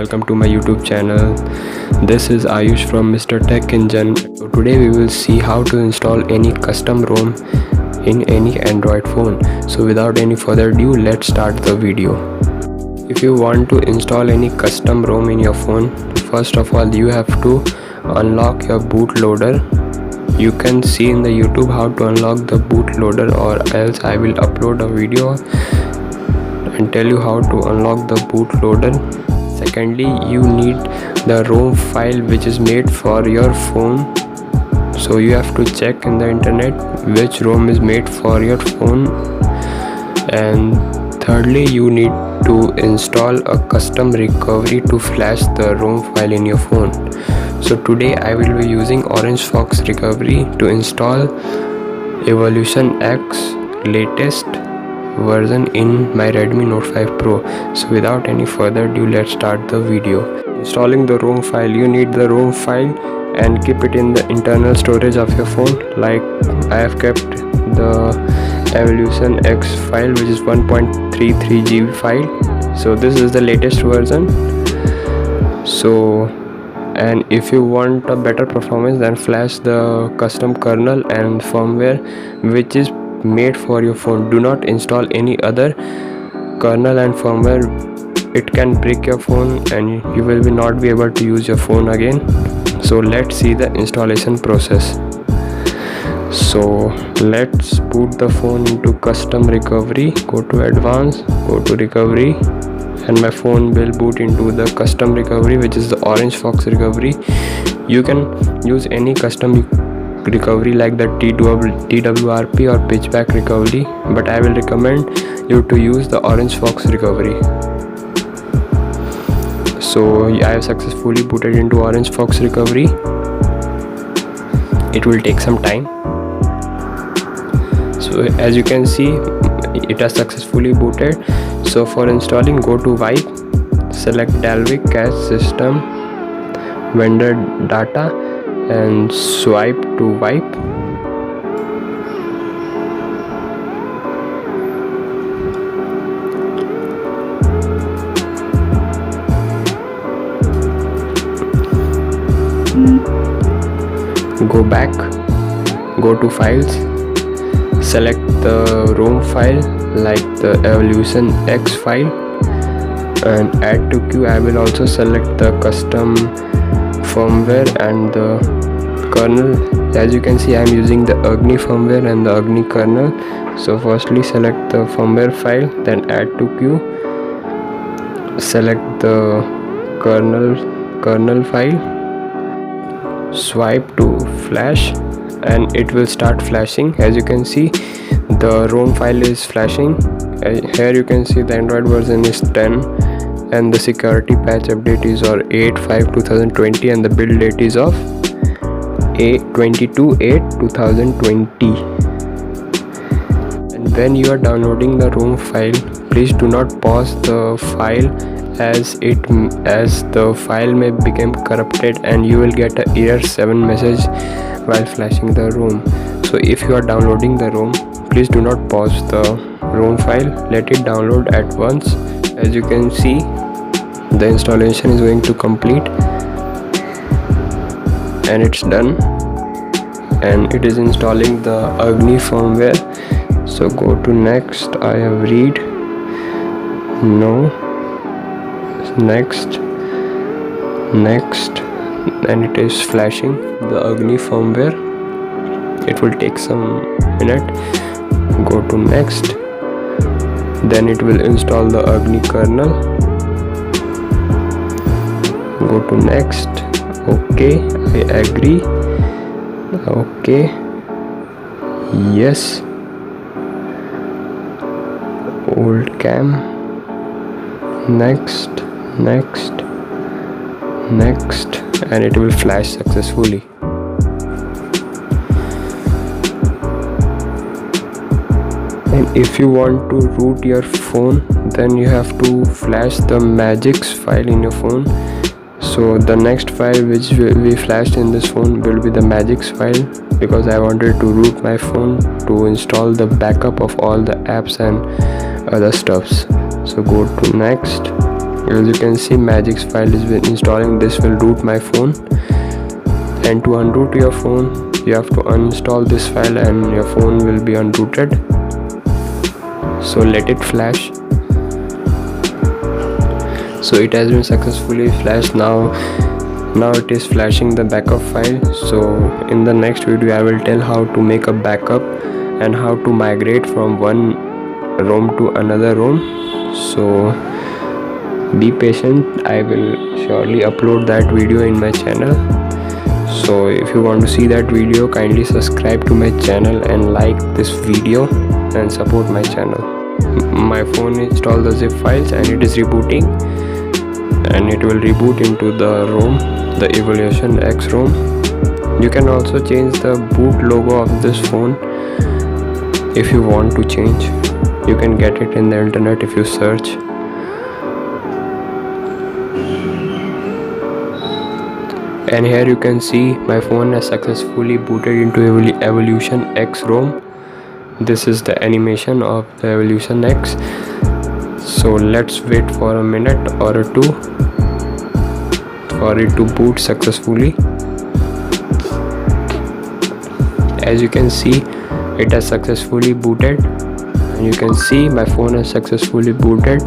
welcome to my YouTube channel. This is Aayush from Mr. Tech Engine. So today we will see how to install any custom ROM in any Android phone. So without any further ado, let's start the video. If you want to install any custom ROM in your phone, first of all you have to unlock your bootloader. You can see in the YouTube how to unlock the bootloader, or else I will upload a video and tell you how to unlock the bootloader. Secondly, you need the ROM file which is made for your phone. So you have to check in the internet which ROM is made for your phone. And thirdly, you need to install a custom recovery to flash the ROM file in your phone. So today I will be using Orange Fox recovery to install Evolution X latest version in my Redmi Note 5 Pro. So without any further ado, let's start the video. Installing the ROM file, you need the ROM file and keep it in the internal storage of your phone. Like I have kept the Evolution X file, which is 1.33 GB file. So this is the latest version. And if you want a better performance, then flash the custom kernel and firmware which is made for your phone. Do not install any other kernel and firmware. It can break your phone and you will not be able to use your phone again. So let's see the installation process. So let's boot the phone into custom recovery. Go to advanced, go to recovery, and my phone will boot into the custom recovery, which is the Orange Fox recovery. You can use any custom recovery like the TWRP or pitchback recovery, but I will recommend you to use the Orange Fox recovery. So I have successfully booted into Orange Fox recovery. It will take some time. So as you can see, it has successfully booted. So for installing, go to Wipe, select Dalvik Cache System Vendor Data and swipe to Wipe. Go back, go to Files, select the ROM file like the Evolution X file and add to queue. I will also select the custom firmware and the kernel. As you can see, I am using the Agni firmware and the Agni kernel. So firstly select the firmware file, then add to queue, select the kernel file, swipe to flash, and it will start flashing. As you can see, the ROM file is flashing. Here you can see the Android version is 10 and the security patch update is or 8/5/2020 and the build date is of 22/8/2020. And when you are downloading the ROM file, please do not pause the file as the file may become corrupted and you will get an error 7 message while flashing the ROM. So if you are downloading the ROM, please do not pause the ROM file, let it download at once. As you can see, the installation is going to complete and it's done, and it is installing the Agni firmware. So go to next. I have read, no, next, and it is flashing the Agni firmware. It will take some minute. Go to next, then it will install the Agni kernel. Go to next. Okay, I agree. Okay, yes, old cam, next, and it will flash successfully. And if you want to root your phone, then you have to flash the Magix file in your phone. So the next file which will be flashed in this phone will be the Magix file, because I wanted to root my phone to install the backup of all the apps and other stuffs. So go to next, As you can see, Magic's file is been installing. This will root my phone, and to unroot your phone you have to uninstall this file and your phone will be unrooted. So let it flash. So it has been successfully flashed. Now it is flashing the backup file. So in the next video I will tell how to make a backup and how to migrate from one ROM to another ROM. So be patient, I will surely upload that video in my channel. So if you want to see that video, kindly subscribe to my channel and like this video and support my channel. My phone installed the zip files and it is rebooting, and it will reboot into the ROM, the Evolution X ROM. You can also change the boot logo of this phone if you want to change. You can get it in the internet if you search. And here you can see my phone has successfully booted into Evolution X ROM. This is the animation of the Evolution X. So let's wait for a minute or two for it to boot successfully. As you can see, it has successfully booted, and you can see my phone has successfully booted.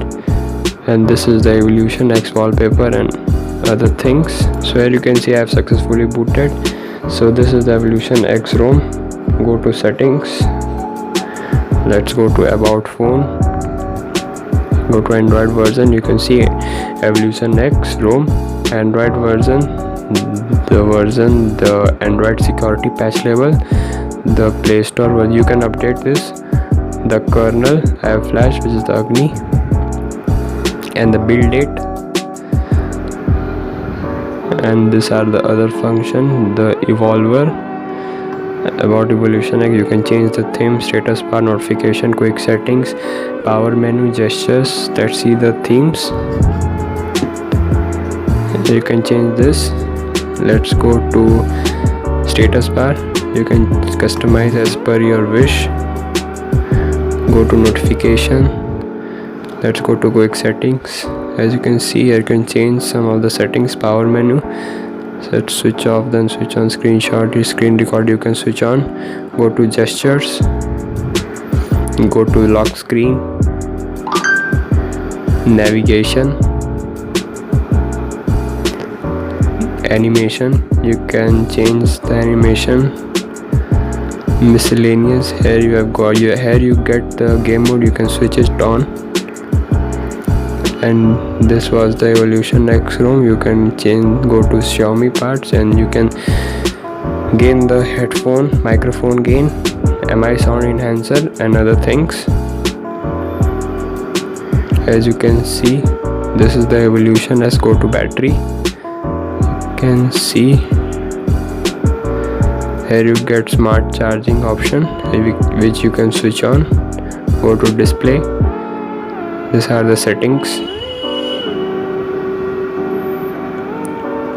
And this is the Evolution X wallpaper and other things. So here you can see I have successfully booted. So this is the Evolution X ROM. Go to settings, let's go to about phone, go to Android version. You can see Evolution X ROM, Android version, the Android security patch level, the Play Store version. You can update this, the kernel I have flashed, which is the Agni, and the build date. And these are the other function, the evolver. About Evolution X, you can change the theme, status bar, notification, quick settings, power menu, gestures. Let's see the themes. You can change this. Let's go to status bar. You can customize as per your wish. Go to notification. Let's go to quick settings. As you can see, you can change some of the settings. Power menu, so let's switch off, then switch on screenshot, screen record you can switch on. Go to gestures, go to lock screen, navigation, animation. You can change the animation. Miscellaneous, here you have got here you get the game mode, you can switch it on. And this was the Evolution X ROM. You can change, go to Xiaomi parts, and you can gain the headphone, microphone gain, MI sound enhancer and other things. As you can see, this is the Evolution S. Go to battery. You can see here you get smart charging option, which you can switch on. Go to display. These are the settings.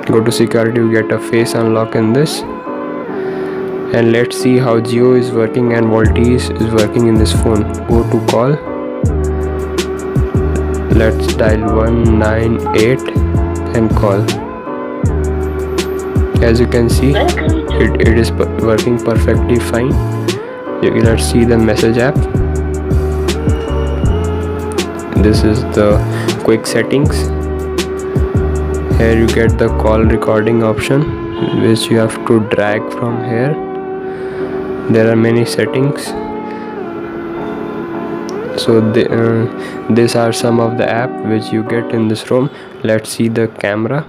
Go to security, you get a face unlock in this. And let's see how Geo is working and Voltis is working in this phone. Go to call. Let's dial 198 and call. As you can see, it is working perfectly fine. Let's see the message app. This is the quick settings. Here you get the call recording option, which you have to drag from here. There are many settings. So these are some of the app which you get in this ROM. Let's see the camera.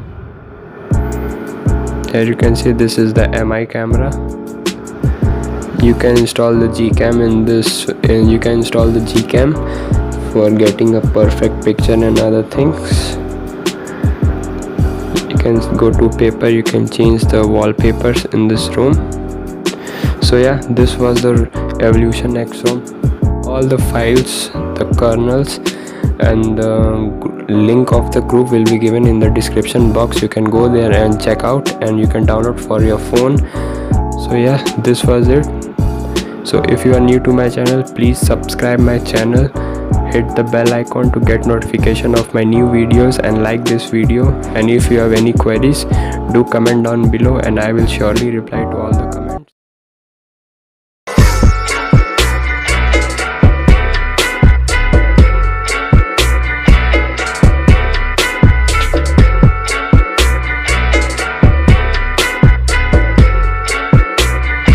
Here you can see this is the MI camera. You can install the Gcam in this, and you can install the Gcam for getting a perfect picture and other things. You can go to paper, you can change the wallpapers in this ROM. So yeah, this was the Evolution X ROM. All the files, the kernels and the link of the group will be given in the description box. You can go there and check out, and you can download for your phone. So yeah, this was it. So if you are new to my channel, please subscribe my channel hit the bell icon to get notification of my new videos, and like this video. And if you have any queries, do comment down below and I will surely reply to all the